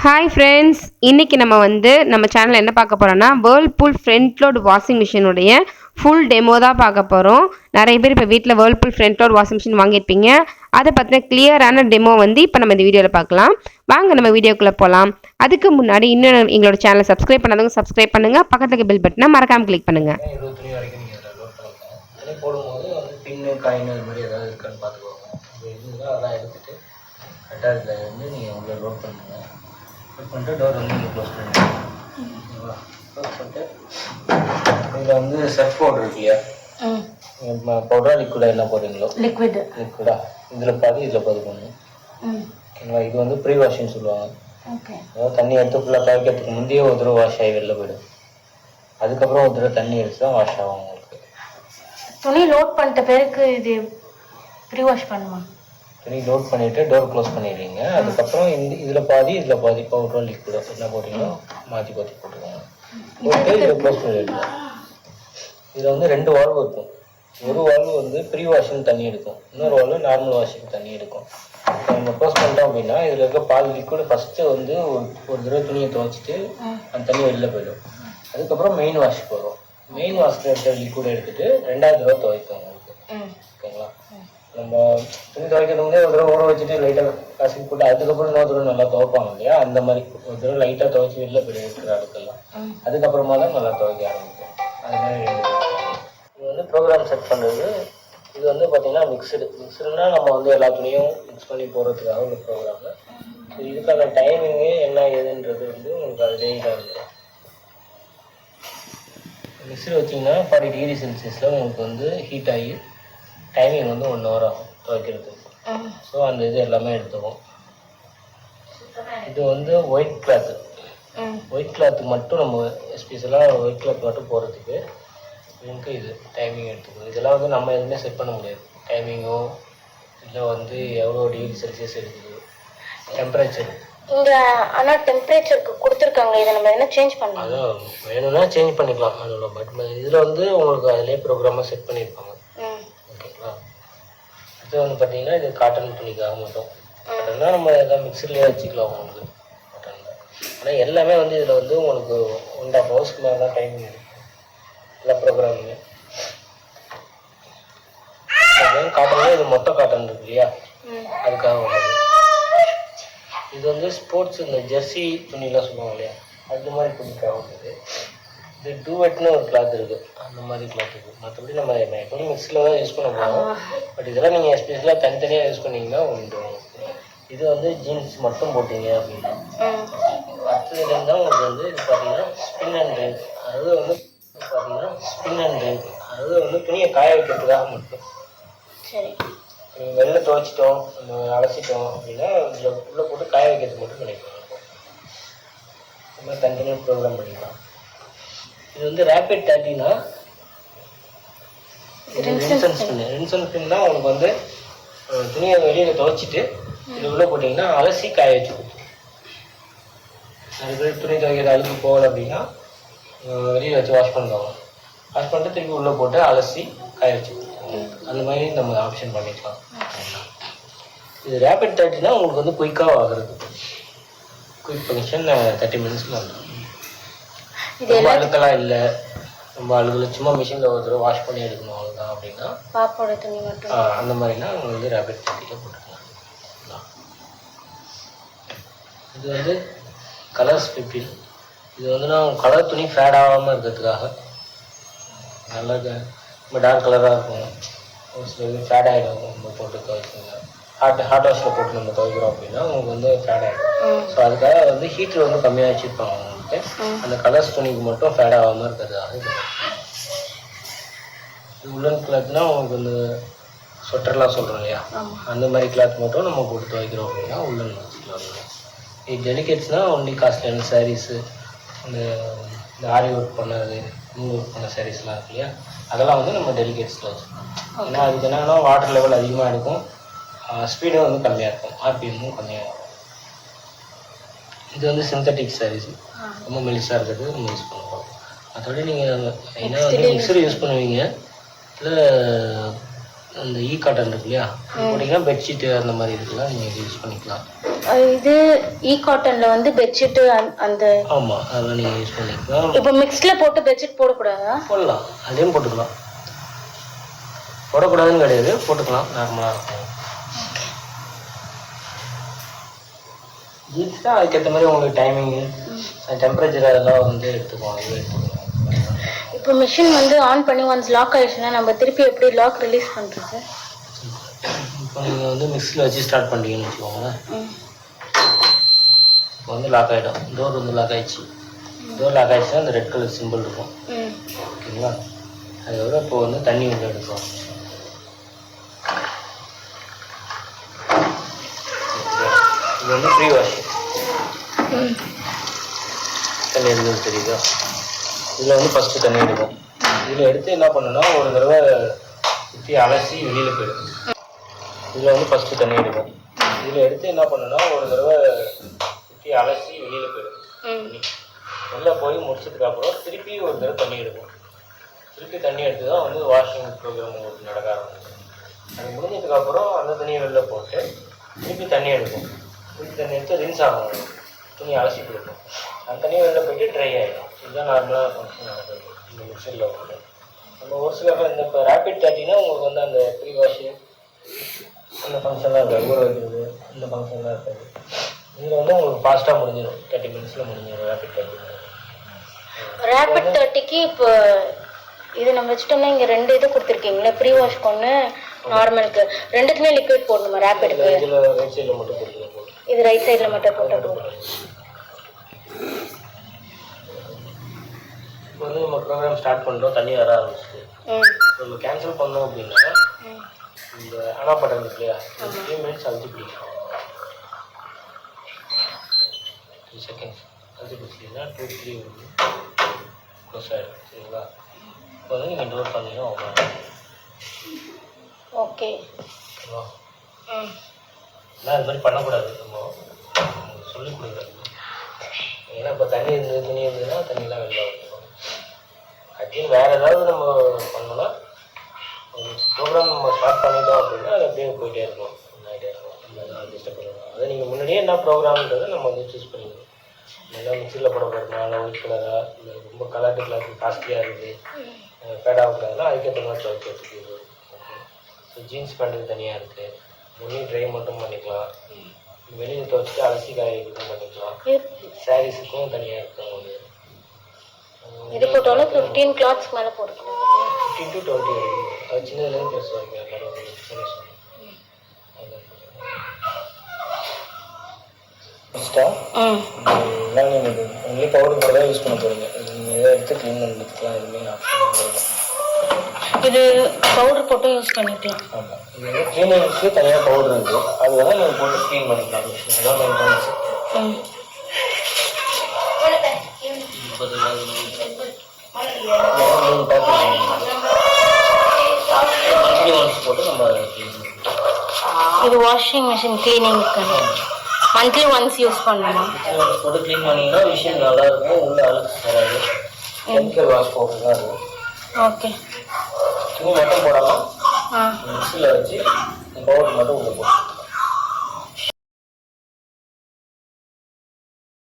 Hi friends, இன்றைக்கி நம்ம சேனலில் என்ன பார்க்க போகிறோன்னா வேர்ல்பூல் ஃப்ரண்ட் லோட் வாஷிங் மிஷினுடைய ஃபுல் டெமோ தான் பார்க்க போகிறோம். நிறைய பேர் இப்போ வீட்டில் Whirlpool front load washing machine வாங்கியிருப்பீங்க. அதை பற்றின கிளியரான டெமோ இப்போ நம்ம இந்த வீடியோவில் பார்க்கலாம். வாங்க நம்ம வீடியோக்குள்ளே போகலாம். அதுக்கு முன்னாடி இன்னும் எங்களோட சேனலை சப்ஸ்கிரைப் பண்ணாதவங்க சப்ஸ்கிரைப் பண்ணுங்கள். பக்கத்துக்கு பெல் பட்டனை மறக்காமல் கிளிக் பண்ணுங்கள். போடும்போது பின்னு காயின் அது மாதிரி ஏதாவது இருக்கான்னு பார்த்துக்கோங்க. இருந்ததுன்னா அதெல்லாம் எடுத்துகிட்டு கரெக்டாக இதில் நீங்கள் உள்ளே லோட் பண்ணுங்கள். லோட் பண்ணிட்டு டோர் நீங்கள் க்ளோஸ் பண்ணுங்கள். ஓகேங்களா? க்ளோஸ் பண்ணிட்டு இதில் சர்ஃப் பவுடர் இருக்கு இல்லையா, பவுடரா லிக்விடா என்ன போடுறீங்களோ லிக்விடா இதில் பாதி இதில் பாதி பண்ணுங்க. ஓகேங்களா? இது ப்ரீ வாஷிங்னு சொல்லுவாங்க. அதாவது தண்ணி எடுத்து ஃபுல்லாக துவைக்கிறதுக்கு முந்தையே ஒரு தடவை வாஷ் ஆகி வெளில போய்டும். அதுக்கப்புறம் ஒரு தடவை தண்ணி எடுத்து தான் வாஷ் ஆகும். உங்களுக்கு துணி லோட் பண்ணிட்ட பிறகு இது ப்ரீ வாஷ் பண்ணுமா? துணி லோட் பண்ணிவிட்டு டோர் க்ளோஸ் பண்ணிடுறீங்க. அதுக்கப்புறம் இதில் பாதி பவுடரோ லிக்விடோ என்ன போட்டிங்களோ மாற்றி போட்டுக்கோங்க. போட்டு இதில் க்ளோஸ் பண்ணிடுங்க. இதில் 2 வால்வு இருக்கும். ஒரு வால்வு ப்ரீ வாஷிங் தண்ணி எடுக்கும், இன்னொரு வால்வு நார்மல் வாஷிங் தண்ணி எடுக்கும். நம்ம க்ளோஸ் பண்ணிட்டோம் அப்படின்னா இதில் இருக்க பாதி லிக்விட் ஃபஸ்ட்டு ஒரு தடவை துணியை துவைச்சிட்டு அந்த தண்ணி வெளில போயிடும். அதுக்கப்புறம் மெயின் வாஷுக்கு வரும். மெயின் வாஷில் இருக்கிற லிக்விட் எடுத்துகிட்டு 2வது தடவை துவைக்கும் உங்களுக்கு. ஓகேங்களா? நம்ம துணி துவைக்கிறதுக்கு முன்னே ஒரு தடவை ஊற வச்சுட்டு லைட்டாக கசிக்கு போட்டு அதுக்கப்புறம் இன்னொரு தடவை நல்லா துவைப்பாங்க இல்லையா, அந்த மாதிரி ஒரு தடவை லைட்டாக துவைச்சி வெளில போய் இருக்கிற அடுக்கெல்லாம் அதுக்கப்புறமா தான் நல்லா துவைக்க ஆரம்பிக்கும். அது மாதிரி இது ப்ரோக்ராம் செட் பண்ணுறது. இது பார்த்தீங்கன்னா மிக்சடுனா நம்ம எல்லா துணியும் மிக்ஸ் பண்ணி போடுறதுக்காக ஒரு ப்ரோக்ராமு. இதுக்கான டைமிங்கு என்ன ஏதுன்றது உங்களுக்கு அது டெய்லியாக இருக்கும். மிக்சர் வச்சிங்கன்னா 40 டிகிரி செல்சியஸில் உங்களுக்கு ஹீட் ஆகி டைமிங் 1 ஹவர் ஆகும் துவைக்கிறதுக்கு. ஸோ அந்த இது எல்லாமே எடுத்துக்கும். இது ஒயிட் கிளாத்து. ஒயிட் கிளாத்து மட்டும் நம்ம எஸ்பெஷலாக ஒயிட் கிளாத் மட்டும் போடுறதுக்கு எனக்கு இது டைமிங் எடுத்துக்கும். இதெல்லாம் நம்ம எதுவுமே செட் பண்ண முடியாது. டைமிங்கோ இல்லை எவ்வளோ டிகிரி செல்சியஸ் எடுக்குது, டெம்பரேச்சர் இங்கே. ஆனால் டெம்பரேச்சருக்கு கொடுத்துருக்காங்க. இதை நம்ம என்ன சேஞ்ச் பண்ணலாம்? அதான் வேணும்னா சேஞ்ச் பண்ணிக்கலாம். அதில் பட் இதில் உங்களுக்கு அதிலே ப்ரோக்ராமாக செட் பண்ணியிருப்பாங்க. ஓகேங்களா? இது பார்த்தீங்கன்னா இது காட்டன் துணிக்காக மட்டும். காட்டன்னா நம்ம எல்லாம் மிக்சர்லேயே வச்சுக்கலாம் உங்களுக்கு காட்டனில். ஆனால் எல்லாமே இதில் உங்களுக்கு 1.5 ஹவர்ஸ்க்கு மேலே தான் டைமிங் இருக்குது எல்லா ப்ரோக்ராமுமே. காட்டன்லேயே இது மொத்த காட்டன் இருக்கு இல்லையா, அதுக்காக உள்ளது. இது ஸ்போர்ட்ஸ் இந்த ஜெர்சி துணிலாம் சொல்லுவாங்க இல்லையா, அது மாதிரி துணிக்காக உள்ளது. இது டூவெட்னு ஒரு கிளாத் இருக்குது, அந்த மாதிரி கிளாத் இருக்குது. மற்றபடி நம்ம எப்போதும் மிக்ஸில் தான் யூஸ் பண்ண போகிறோம். பட் இதெல்லாம் நீங்கள் எஸ்பெஷலாக தனித்தனியாக யூஸ் பண்ணிங்கன்னா உண்டு. இது ஜீன்ஸ் மட்டும் போட்டிங்க அப்படின்னா அடுத்ததுலேருந்து தான் உங்களுக்கு இது பார்த்தீங்கன்னா ஸ்பின் அண்ட் ட்ரைன். அது பார்த்தீங்கன்னா ஸ்பின் அண்ட் ட்ரைன். அது துணியை காய வைக்கிறதுக்காக மட்டும். சரி, வெளில துவைச்சிட்டோம், நம்ம அலசிட்டோம் அப்படின்னா இதில் உள்ளே போட்டு காய வைக்கிறதுக்கு மட்டும் பண்ணிக்கலாம். இந்த மாதிரி தனித்தனியாக ப்ரோக்ராம் பண்ணிக்கலாம். இது ரேபிட் 30னா ரின்சன் ஸ்பின்னா உங்களுக்கு துணியை வெளியில் துவைச்சிட்டு இது உள்ளே போட்டிங்கன்னா அலசி காய வச்சு கொடுத்துரும். நிறைய பேர் துணி துவைக்கிற அழுக்கு போகலை அப்படின்னா வெளியில் வச்சு வாஷ் பண்ணுவாங்க. வாஷ் பண்ணிட்டு திருப்பி உள்ளே போட்டு அலசி காய வச்சு கொடுத்துருவோம். அந்த மாதிரி நம்ம ஆப்ஷன் பண்ணிக்கலாம். இது ரேபிட் 30னா உங்களுக்கு குயிக்காக ஆகுறது. குயிக் ஃபங்க்ஷன் 30 மினிட்ஸில் வந்துடும். ரொம்ப அழுக்கெல்லாம் இல்லை, ரொம்ப அழுகலை, சும்மா மிஷினில் ஒரு தடவை வாஷ் பண்ணி எடுக்கணும் அவ்வளோதான் அப்படின்னா பாப்போட துணி மட்டும் அந்த மாதிரினா உங்களுக்கு ரேபிட் 30ல போட்டுக்கலாம். இது கலர்ஸ் 15. இது நான் கலர் துணி ஃபேட் ஆகாமல் இருக்கிறதுக்காக. நல்லா ரொம்ப டார்க் கலராக இருக்கும், ஒரு சில இது ஃபேட் ஆகிடும். நம்ம போட்டு துவைக்கோங்க, ஹாட் வாஷில் போட்டு நம்ம துவைக்கிறோம் அப்படின்னா உங்களுக்கு ஃபேட் ஆகிடும். ஸோ அதுக்காக ஹீட்டர் கம்மியாக வச்சுருப்பாங்க உங்களுக்கு. அந்த கலர்ஸ் துணிக்கு மட்டும் ஃபேட் ஆகாமல் இருக்கிறதுக்காக. இது உள்ளன் கிளாத்னா உங்களுக்கு ஸ்வெட்டர்லாம் சொல்கிறோம் இல்லையா, அந்த மாதிரி கிளாத் மட்டும் நம்ம போட்டு துவைக்கிறோம் அப்படின்னா உள்ளன் வச்சுக்கலாம். இது டெலிகேட்ஸ்னால் ஒன்லி காஸ்ட்லியான சாரீஸு, இந்த ஆரி ஒர்க் பண்ணது, நூல் ஒர்க் பண்ண சாரீஸ்லாம் இருக்கு இல்லையா, அதெல்லாம் நம்ம டெலிகேட்ஸில் வச்சுக்கலாம். ஏன்னா அதுக்கு என்னன்னா வாட்டர் லெவல் அதிகமாக இருக்கும், ஸ்பீடும் கம்மியாக இருக்கும், ஆர்பிஎம்மும் கம்மியாக இருக்கும். இது சிந்தட்டிக் சாரீஸ், ரொம்ப மெலிசாக இருக்கிறது நம்ம யூஸ் பண்ணுவோம். அதோட நீங்கள் ஏன்னா மிக்சர் யூஸ் பண்ணுவீங்க, இல்லை அந்த காட்டன் இருக்கு இல்லையா, போட்டிங்கன்னா பெட்ஷீட்டு அந்த மாதிரி இதுக்கெல்லாம் நீங்கள் யூஸ் பண்ணிக்கலாம். இது காட்டன்ல வந்து பெட்ஷீட் அந்த ஆமாம் அதெல்லாம் நீங்கள் யூஸ் பண்ணிக்கலாம். இப்போ மிக்ஸ்டில் போட்டு பெட்ஷீட் போடக்கூடாதா? போடலாம், அதையும் போட்டுக்கலாம். போடக்கூடாதுன்னு கிடையாது, போட்டுக்கலாம், நார்மலாக இருக்கும். ஜீன்ஸ் தான் அதுக்கேற்ற மாதிரி உங்களுக்கு டைமிங்கு டெம்பரேச்சர் அதெல்லாம் வந்து எடுத்துக்குவோம், அதுவே எடுத்துக்கலாம். இப்போ மிஷின் வந்து ஆன் பண்ணி ஒன்ஸ் லாக் ஆயிடுச்சுன்னா நம்ம திருப்பி எப்படி லாக் ரிலீஸ் பண்ணுறது? இப்போ நீங்கள் வந்து மிக்ஸில் வச்சு ஸ்டார்ட் பண்ணிட்டீங்கன்னு வச்சுக்கோங்களேன். இப்போ வந்து லாக் ஆகிடும், டோர் வந்து லாக் ஆகிடுச்சு. டோர் லாக் ஆகிடுச்சுன்னா அந்த ரெட் கலர் சிம்பிள் இருக்கும், ஓகேங்களா? அதோட இப்போ வந்து தண்ணி வந்து எடுக்கும். இது வந்து ப்ரீ வாஷ் தண்ணி எடுக்கிறது தெரியுதா? இதில் வந்து ஃபஸ்ட்டு தண்ணி எடுக்கும். இதில் எடுத்து என்ன பண்ணுன்னா ஒரு தடவை சுற்றி அலசி வெளியில் போயிடும். இதில் வந்து ஃபஸ்ட்டு தண்ணி எடுக்கும். இதில் எடுத்து என்ன பண்ணுன்னா ஒரு தடவை சுற்றி அலசி வெளியில் போயிடும். தண்ணி வெளில போய் முடிச்சதுக்கப்புறம் திருப்பி ஒரு தடவை தண்ணி எடுக்கும். திருப்பி தண்ணி எடுத்து தான் வந்து வாஷிங் ப்ரோக்ராம் உங்களுக்கு நடக்க ஆரம்பிக்கும். அது முடிஞ்சதுக்கப்புறம் அந்த தண்ணியை வெளில போட்டு திருப்பி தண்ணி எடுக்கும். திருப்பி தண்ணி எடுத்து ரின்ஸ் ஆகும், துணி அலசி கொடுக்கும். அந்த தண்ணியை வெளில போயிட்டு ட்ரை ஆகிடும். இதுதான் நார்மலாக ஃபங்க்ஷன் நடக்குது இந்த மிக்சரில் வந்து. நம்ம ஒரு சில இந்த இப்போ ரேபிட் 30னா உங்களுக்கு வந்து அந்த ப்ரீ வாஷு அந்த ஃபங்க்ஷன்லாம் இருக்காது, ஊற வைக்கிறது இந்த ஃபங்க்ஷன்லாம் இருக்காது. இதில் வந்து உங்களுக்கு ஃபாஸ்ட்டாக முடிஞ்சிடும், 30 மினிட்ஸில் முடிஞ்சிடும் ரேபிட் 30. ரேபிட் 30க்கு இப்போ இது நம்ம வச்சுட்டோம்னா இங்கே 2 இது கொடுத்துருக்கீங்களா, ப்ரீ வாஷ்க்கு ஒன்று, நார்மலுக்கு. ரெண்டுக்குமே லிக்விட் போடணுமா ரேபிட்க்கு? இதில் ரைட் சைடில் மட்டும் போட்டு இது ரைட் சைடில் மட்டும் போட்டால் போதும். இப்போ வந்து நம்ம ப்ரோக்ராம் ஸ்டார்ட் பண்ணுறோம், தண்ணி வர ஆரம்பிச்சிட்டு நம்ம கேன்சல் பண்ணோம் அப்படின்னா இந்த அனா பட்டன் இருக்கு இல்லையா, 3 மினிட்ஸ் அழுத்தி பிடிக்கும். 3 செகண்ட்ஸ் அழுத்தி பிடிச்சிங்கன்னா 2 3 வந்து க்ளோஸ் ஆகிடும், சரிங்களா? இப்போ வந்து நீங்கள் டோர் பண்ணியும் ஓகே. ஆனால் அது மாதிரி பண்ணக்கூடாது, நம்ம சொல்லிக் கொடுக்குறது. ஏன்னா இப்போ தண்ணி இருந்தது துணி இருந்ததுன்னா தண்ணியெலாம் வெளில வந்துடும். அகைன் வேறு ஏதாவது நம்ம பண்ணோன்னா ஒரு ப்ரோக்ராம் நம்ம ஸ்டார்ட் பண்ணிட்டோம் அப்படின்னா அது அப்படியே போயிட்டே இருக்கும், ஆகிட்டே இருக்கும். அதெல்லாம் டிஸ்டர்ப் பண்ணுவோம். அதை நீங்கள் முன்னாடியே என்ன ப்ரோக்ராம்ன்றதை நம்ம வந்து சூஸ் பண்ணிக்கணும். நல்லா மிக்சியில் போட போகிறோமா, இல்லை ஒயிட் கலராக, இல்லை ரொம்ப கலர் காஸ்ட்லியாக இருக்குது, ஃபேட் ஆகக்கூடாதுன்னா அதுக்கேற்ற மாதிரி துவைச்சி வச்சுக்கிறது. ஸோ ஜீன்ஸ் பேண்ட்டுக்கு தனியாக இருக்குது, முன்னி ட்ரை மட்டும் பண்ணிக்கலாம், வெளியில் துவைச்சிட்டு அலசி காய்க்கும் பண்ணிக்கலாம், சாரீஸுக்கும் தனியாக இருக்கும். உங்களுக்கு இது போட்டாலும் 15 கிளாத்ஸ் மேலே போட்டுக்கலாம், 15 to 20 வரைக்கும். அது சின்னதுலேருந்து பெருசு வரைக்கும் எல்லாரும் எல்லாம் நீங்கள் உங்களே பவுடர் போட தான் யூஸ் பண்ண போகிறீங்க. நீங்கள் எதை எடுத்து க்ளீன் பண்ணுறதுக்குலாம் எதுவுமே ஆப்ஷன் கிடையாது. இது பவுடர் போட்டு யூஸ் பண்ணிக்கலாம். ஆமாம், இது வந்து க்ளீனிங்க்கு தனியாக பவுடர் இருக்குது, அது வேணால் நீங்கள் போட்டு க்ளீன் பண்ணிக்கலாம். அதான் மெயின்டெனன்ஸ். போட்டு நம்ம இது வாஷிங் மிஷின் கிளீனிங்க்கு மந்த்லி ஒன்ஸ் யூஸ் பண்ணணுமா? போட்டு க்ளீன் பண்ணிங்கன்னா மிஷின் நல்லா இருக்கும், உள்ள அழுக்கு வராது. கெமிக்கல் வாஷ் பவுடர் தான் அது. ஓகே. துணி மட்டும் போடாமல் மிக்ஸியில் வச்சு பவுடர் மட்டும் உள்ள போட்டு